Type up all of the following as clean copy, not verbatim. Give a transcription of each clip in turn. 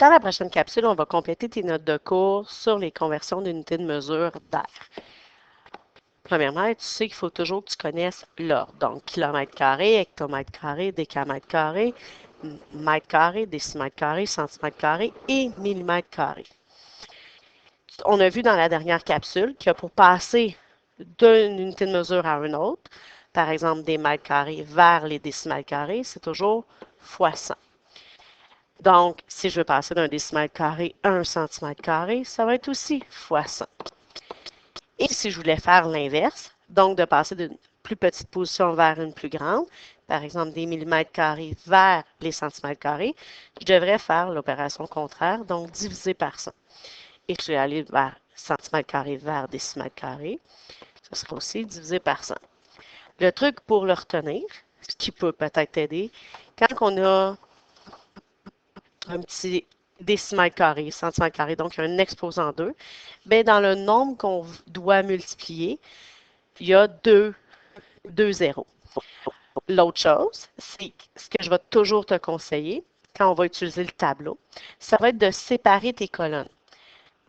Dans la prochaine capsule, on va compléter tes notes de cours sur les conversions d'unités de mesure d'air. Premièrement, tu sais qu'il faut toujours que tu connaisses l'ordre. Donc, kilomètre carré, hectomètre carré, décamètre carré, mètre carré, décimètre carré, centimètre carré et millimètre carré. On a vu dans la dernière capsule que pour passer d'une unité de mesure à une autre, par exemple des mètres carrés vers les décimètres carrés, c'est toujours fois 100. Donc, si je veux passer d'un décimètre carré à un centimètre carré, ça va être aussi fois 100. Et si je voulais faire l'inverse, donc de passer d'une plus petite position vers une plus grande, par exemple des millimètres carrés vers les centimètres carrés, je devrais faire l'opération contraire, donc diviser par 100. Et je vais aller vers centimètres carrés vers décimètres carrés, ce sera aussi divisé par 100. Le truc pour le retenir, ce qui peut peut-être t'aider, quand on a un petit décimètre carré, centimètre carré, donc un exposant 2, bien, dans le nombre qu'on doit multiplier, il y a deux zéros. L'autre chose, c'est ce que je vais toujours te conseiller quand on va utiliser le tableau, ça va être de séparer tes colonnes.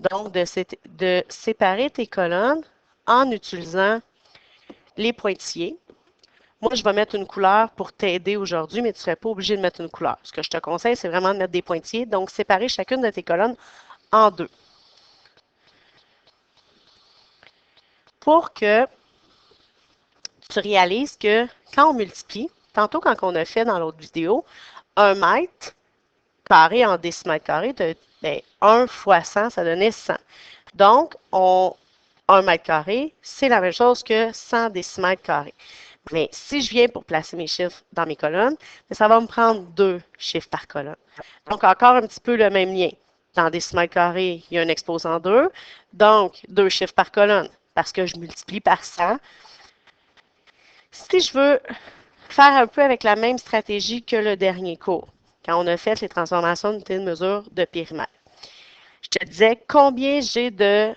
Donc, de séparer tes colonnes en utilisant les pointillés. Moi, je vais mettre une couleur pour t'aider aujourd'hui, mais tu ne serais pas obligé de mettre une couleur. Ce que je te conseille, c'est vraiment de mettre des pointillés. Donc, séparer chacune de tes colonnes en deux. Pour que tu réalises que quand on multiplie, tantôt quand on a fait dans l'autre vidéo, 1 mètre carré en décimètre carré, bien, 1 fois 100, ça donnait 100. Donc, 1 mètre carré, c'est la même chose que 100 décimètres carrés. Mais si je viens pour placer mes chiffres dans mes colonnes, ça va me prendre 2 chiffres par colonne. Donc, encore un petit peu le même lien. Dans décimètre carré, il y a un exposant 2, donc 2 chiffres par colonne, parce que je multiplie par 100. Si je veux faire un peu avec la même stratégie que le dernier cours, quand on a fait les transformations d'unités de mesure de périmètre, je te disais combien j'ai de...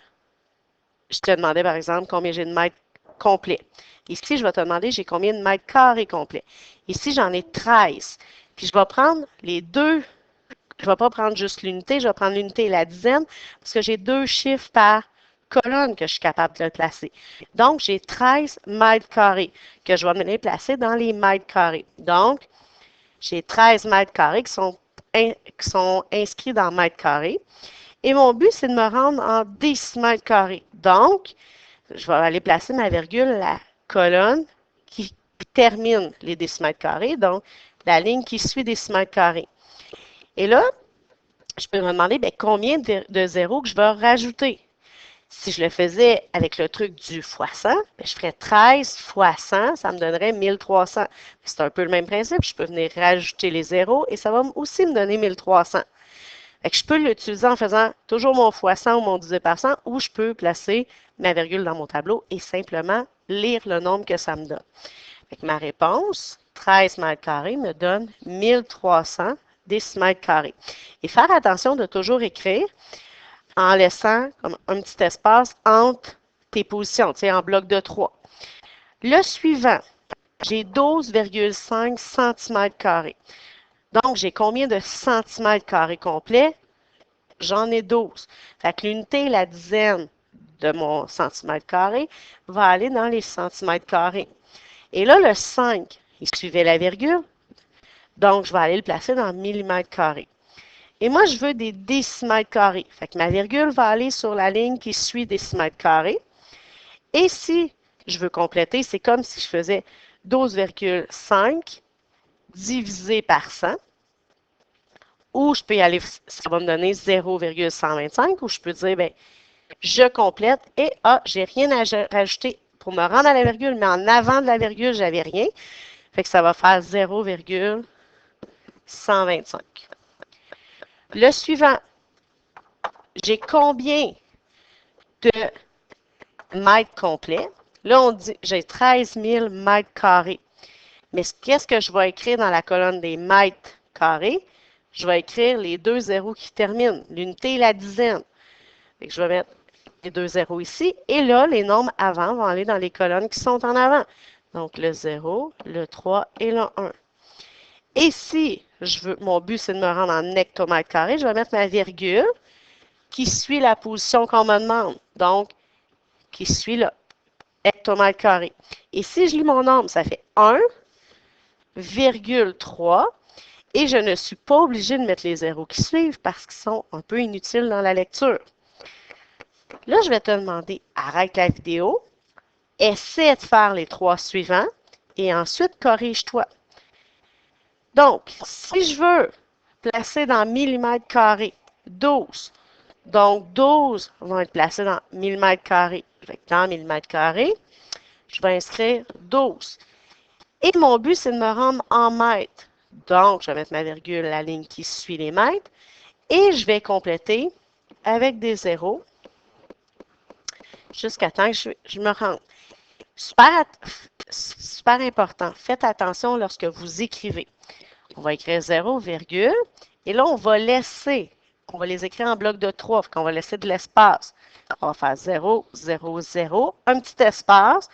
Je te demandais, par exemple, combien j'ai de mètres complets. Ici, je vais te demander, j'ai combien de mètres carrés complets. Ici, j'en ai 13. Puis, je vais prendre les deux. Je ne vais pas prendre juste l'unité, je vais prendre l'unité et la dizaine parce que j'ai 2 chiffres par colonne que je suis capable de placer. Donc, j'ai 13 mètres carrés que je vais me les placer dans les mètres carrés. Donc, j'ai 13 mètres carrés qui sont inscrits dans mètres carrés. Et mon but, c'est de me rendre en décimètres carrés. Donc, je vais aller placer ma virgule, la colonne qui termine les décimètres carrés, donc la ligne qui suit décimètres carrés. Et là, je peux me demander bien, combien de zéros que je vais rajouter. Si je le faisais avec le truc du fois 100, bien, je ferais 13 fois 100, ça me donnerait 1300. C'est un peu le même principe, je peux venir rajouter les zéros et ça va aussi me donner 1300. Fait que je peux l'utiliser en faisant toujours mon fois 100 ou mon divisé par 100, ou je peux placer ma virgule dans mon tableau et simplement lire le nombre que ça me donne. Fait que ma réponse, 13 mètres carrés, me donne 1300 décimètres carrés. Et faire attention de toujours écrire en laissant comme un petit espace entre tes positions, tu sais, en bloc de 3. Le suivant, j'ai 12,5 cm². Donc, j'ai combien de centimètres carrés complets? J'en ai 12. Fait que l'unité, la dizaine de mon centimètre carré, va aller dans les centimètres carrés. Et là, le 5, il suivait la virgule. Donc, je vais aller le placer dans millimètres carrés. Et moi, je veux des décimètres carrés. Fait que ma virgule va aller sur la ligne qui suit décimètres carrés. Et si je veux compléter, c'est comme si je faisais 12,5 divisé par 100. Ou je peux y aller, ça va me donner 0,125, ou je peux dire, bien, je complète et j'ai rien à rajouter pour me rendre à la virgule, mais en avant de la virgule, j'avais rien. Fait que ça va faire 0,125. Le suivant, j'ai combien de mètres complets? Là, on dit, j'ai 13 000 mètres carrés. Mais qu'est-ce que je vais écrire dans la colonne des mètres carrés? Je vais écrire les 2 zéros qui terminent, l'unité et la dizaine. Fait que je vais mettre les 2 zéros ici. Et là, les nombres avant vont aller dans les colonnes qui sont en avant. Donc, le 0, le 3 et le 1. Et si mon but, c'est de me rendre en hectomètres carrés. Je vais mettre ma virgule qui suit la position qu'on me demande. Donc, qui suit le hectomètre carré. Et si je lis mon nombre, ça fait 1,3. Et je ne suis pas obligée de mettre les zéros qui suivent parce qu'ils sont un peu inutiles dans la lecture. Là, je vais te demander, arrête la vidéo, essaie de faire les 3 suivants et ensuite corrige-toi. Donc, si je veux placer dans millimètres carrés 12, donc 12 vont être placés dans millimètres carrés. Dans millimètres carrés, je vais inscrire 12. Et mon but, c'est de me rendre en mètres. Donc, je vais mettre ma virgule, la ligne qui suit les mètres, et je vais compléter avec des zéros jusqu'à temps que je me rende. Super, super important. Faites attention lorsque vous écrivez. On va écrire 0, virgule, et là, on va les écrire en bloc de 3, on va laisser de l'espace. On va faire 0, 0, 0, un petit espace,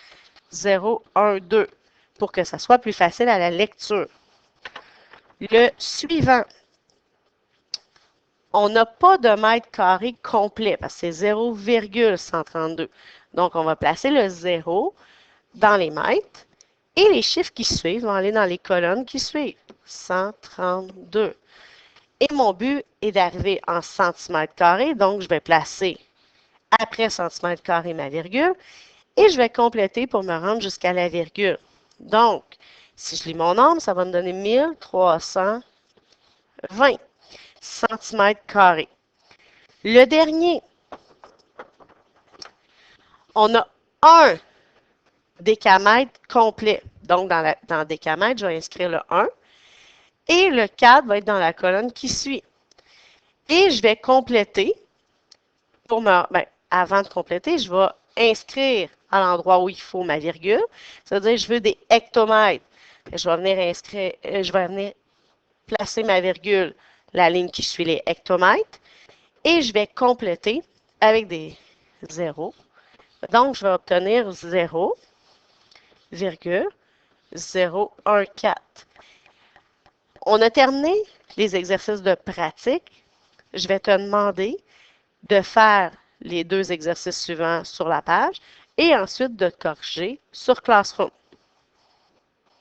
0, 1, 2, pour que ça soit plus facile à la lecture. Le suivant, on n'a pas de mètre carré complet parce que c'est 0,132. Donc, on va placer le 0 dans les mètres et les chiffres qui suivent vont aller dans les colonnes qui suivent. 132. Et mon but est d'arriver en centimètres carrés, donc je vais placer après centimètres carrés ma virgule et je vais compléter pour me rendre jusqu'à la virgule. Donc, si je lis mon nombre, ça va me donner 1320 centimètres carrés. Le dernier, on a un décamètre complet. Donc, dans décamètre, je vais inscrire le 1 et le 4 va être dans la colonne qui suit. Et je vais compléter avant de compléter, je vais inscrire à l'endroit où il faut ma virgule. Ça veut dire que je veux des hectomètres. Je vais venir placer ma virgule, la ligne qui suit les hectomètres, et je vais compléter avec des zéros. Donc, je vais obtenir 0,014. On a terminé les exercices de pratique. Je vais te demander de faire les 2 exercices suivants sur la page et ensuite de corriger sur Classroom.